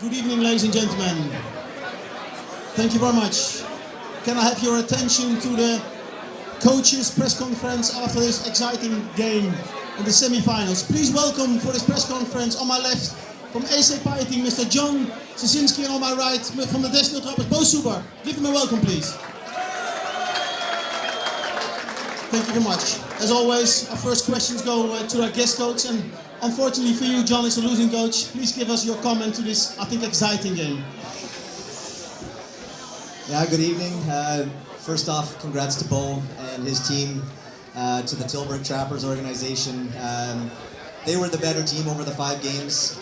Good evening, ladies and gentlemen. Thank you very much. Can I have your attention to the coaches' press conference after this exciting game in the semi-finals? Please welcome for this press conference on my left from AC Peiting, Mr. John Szynski, and on my right from the Destil trappers, Bo Super. Give them a welcome, please. Thank you very much. As always, our first questions go to our guest coach, and unfortunately for you, John is a losing coach. Please give us your comment to this, I think, exciting game. Yeah, good evening. First off, congrats to Bo and his team, to the Tilburg Trappers organization. They were the better team over the 5 games.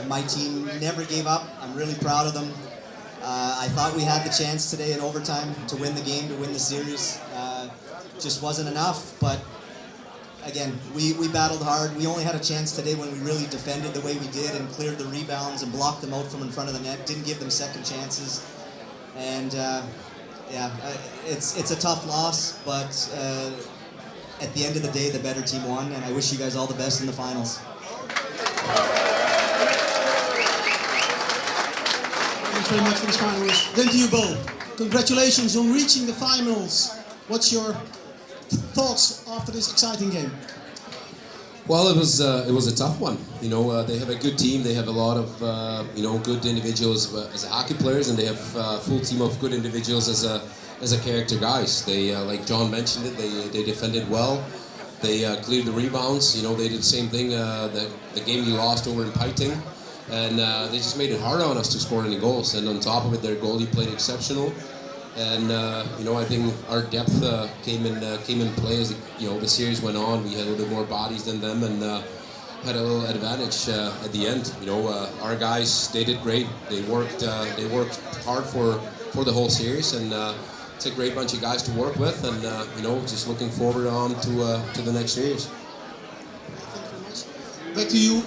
My team never gave up. I'm really proud of them. I thought we had the chance today in overtime to win the game, to win the series. Just wasn't enough, but again, we battled hard. We only had a chance today when we really defended the way we did and cleared the rebounds and blocked them out from in front of the net, didn't give them second chances. And yeah, it's a tough loss, but at the end of the day, the better team won, and I wish you guys all the best in the finals. Thanks very much for this finals. Then to you, Bo. Congratulations on reaching the finals. What's your thoughts after this exciting game? Well, it was a tough one. You know, they have a good team. They have a lot of good individuals as hockey players, and they have a full team of good individuals as a character guys. They like John mentioned it. They defended well. They cleared the rebounds. You know, they did the same thing. The game we lost over in Peiting, and they just made it hard on us to score any goals. And on top of it, their goalie played exceptional. And I think our depth came in play as the series went on. We had a little bit more bodies than them, and had a little advantage at the end. Our guys, they did great. They worked hard for the whole series, and it's a great bunch of guys to work with. And just looking forward on to the next series. Thank you very much. Back to you.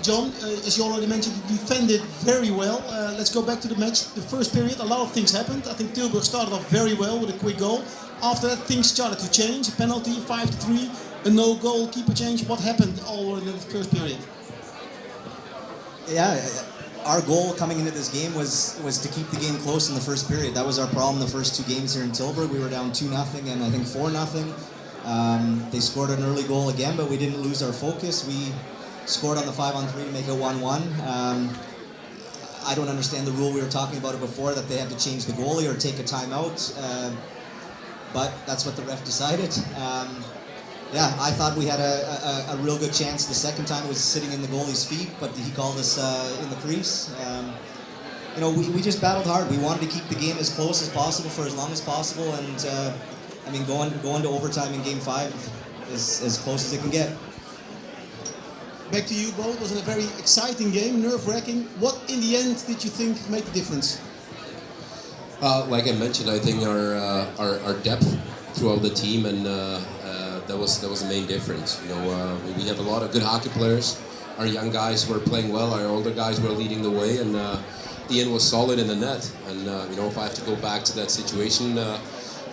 John, as you already mentioned, you defended very well. Let's go back to the match. The first period, a lot of things happened. I think Tilburg started off very well with a quick goal. After that, things started to change. A penalty, 5-3, a no-goal keeper change. What happened all in the first period? Yeah, our goal coming into this game was to keep the game close in the first period. That was our problem the first 2 games here in Tilburg. We were down 2-0 and I think 4-0. They scored an early goal again, but we didn't lose our focus. We scored on the 5-on-3 to make it 1-1. I don't understand the rule. We were talking about it before, that they had to change the goalie or take a timeout. But that's what the ref decided. Yeah, I thought we had a real good chance. The second time was sitting in the goalie's feet, but he called us in the crease. We just battled hard. We wanted to keep the game as close as possible for as long as possible. And going to overtime in Game 5 is as close as it can get. Back to you, Bo. It was a very exciting game, nerve-wracking. What, in the end, did you think made the difference? Like I mentioned, I think our depth throughout the team, and that was the main difference. We have a lot of good hockey players. Our young guys were playing well. Our older guys were leading the way, and Ian was solid in the net. And if I have to go back to that situation.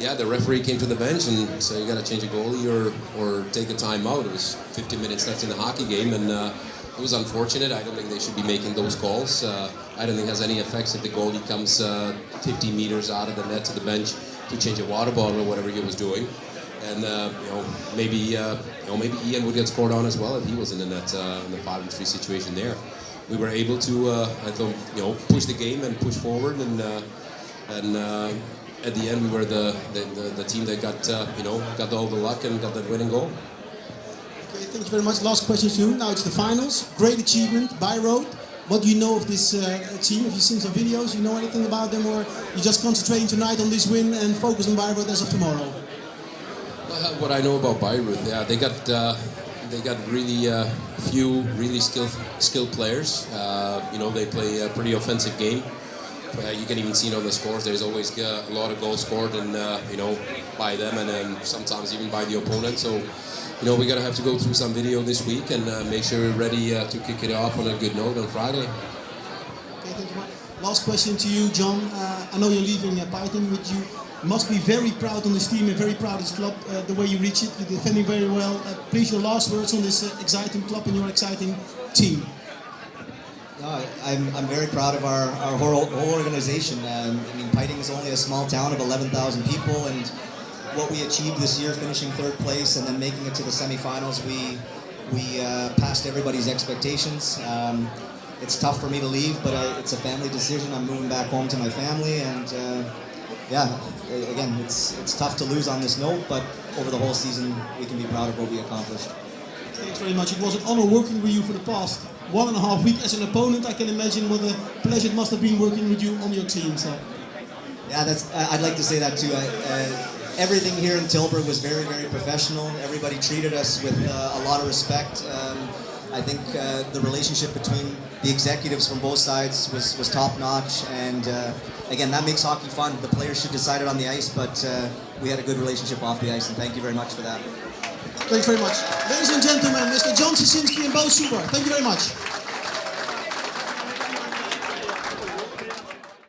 The referee came to the bench and said, you got to change a goalie or take a timeout. It was 50 minutes left in the hockey game, and it was unfortunate. I don't think they should be making those calls. I don't think it has any effects if the goalie comes 50 meters out of the net to the bench to change a water bottle or whatever he was doing. And maybe Ian would get scored on as well if he was in the net in the 5-3 situation there. We were able to push the game and push forward, and at the end, we were the team that got all the luck and got that winning goal. Okay, thank you very much. Last question to you. Now it's the finals. Great achievement by road. What do you know of this team? Have you seen some videos? You know anything about them, or you just concentrating tonight on this win and focus on Bayreuth as of tomorrow? What I know about Bayreuth, yeah, they got really few really skilled players. They play a pretty offensive game. You can even see it on the scores. There's always a lot of goals scored, and by them, and then sometimes even by the opponent. So, we're gonna have to go through some video this week and make sure we're ready to kick it off on a good note on Friday. Okay, thank you much. Last question to you, John. I know you're leaving Peiting, but you must be very proud on this team and very proud of this club. The way you reach it, you're defending very well. Please, your last words on this exciting club and your exciting team. No, I'm very proud of our whole organization. I mean, Peiting is only a small town of 11,000 people, and what we achieved this year, finishing third place and then making it to the semifinals, we passed everybody's expectations. It's tough for me to leave, but it's a family decision. I'm moving back home to my family, and yeah, again, it's tough to lose on this note, but over the whole season, we can be proud of what we accomplished. Thanks very much. It was an honor working with you for the past 1.5 weeks as an opponent. I can imagine what a pleasure it must have been working with you on your team. So. Yeah, I'd like to say that too. Everything here in Tilburg was very, very professional. Everybody treated us with a lot of respect. I think the relationship between the executives from both sides was top notch, and again, that makes hockey fun. The players should decide it on the ice, but we had a good relationship off the ice, and thank you very much for that. Thanks very much. Ladies and gentlemen, Mr. John Sisinski and Bo Suber, thank you very much.